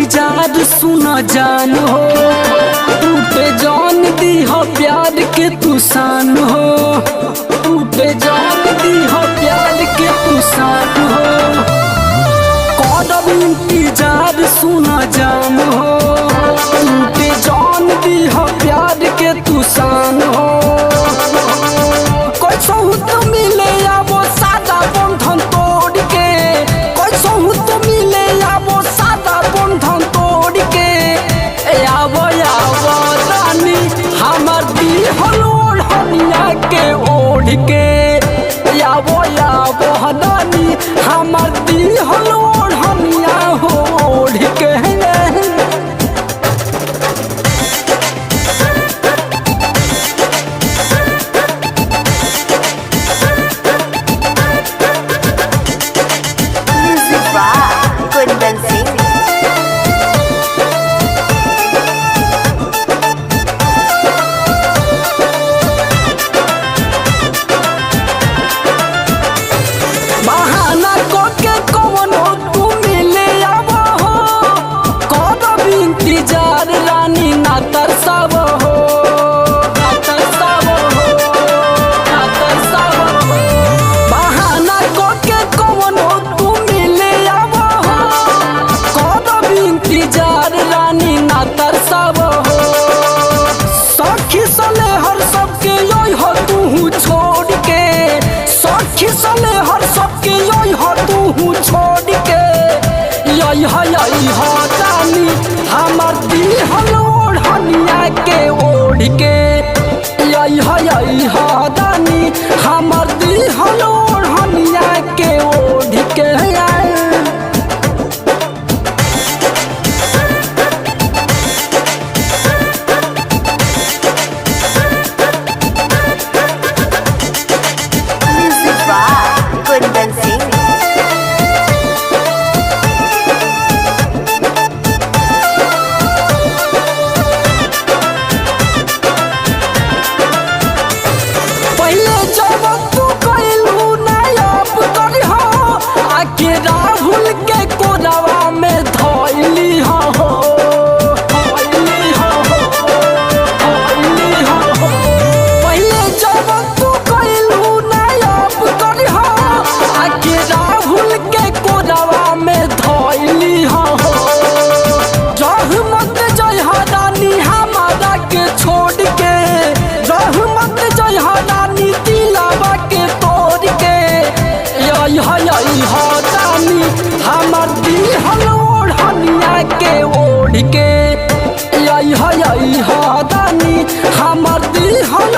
इंतजार सुना जान हो, टूटे जान दी हो प्यार के तुसान हो, टूटे जान दी हो प्यार के तुसान हो। करब इंतजार सुना जान हो, टूटे जान दी हो प्यार के तुसान हो। कोई सहूत मिले आवो सादा बंधन तोड़ के, कोई सहूत मिले आवो सादा बंधन तोड़ के। आवो आवो रानी हमर दिहल ओढ़निया के ओढ़ के, आवो आवो रानी हमर दिहल ओढ़निया हो ओढ़ के। बहाना कोके कवनो तू मिले आवो हो, करब इंतजार रानी ना तरसाव हो, ना तरसाव हो, ना तरसाव हो। बहाना कोके कवनो तू मिले आवो हो, करब इंतजार रानी ना तरसाव हो। सखी सले हर सबके योई हो तू छोड़ के, सखी सले हर सबके योई हो तू छोड़ के। यही हो रानी हमर दिहल ओढ़निया के ओढ़ के, यही हो रानी हमर दिहल ओढ़निया के ओढ़ के। पहले जब तू कइलू नायब करी हो, आके राहुल के कोरावा में धइली हो, धइली हो, धइली हो। पहले जब तू कइलू नायब करी हो, आके राहुल के कोरावा में धइली हो। रहमत जय रानी हमारा के छोड़ के, रहमत जय रानी दिलावा के तोड़ के। यही हो रानी हमर दिहल ओढ़निया के ओढ़ के, यही हो रानी हमर दिहल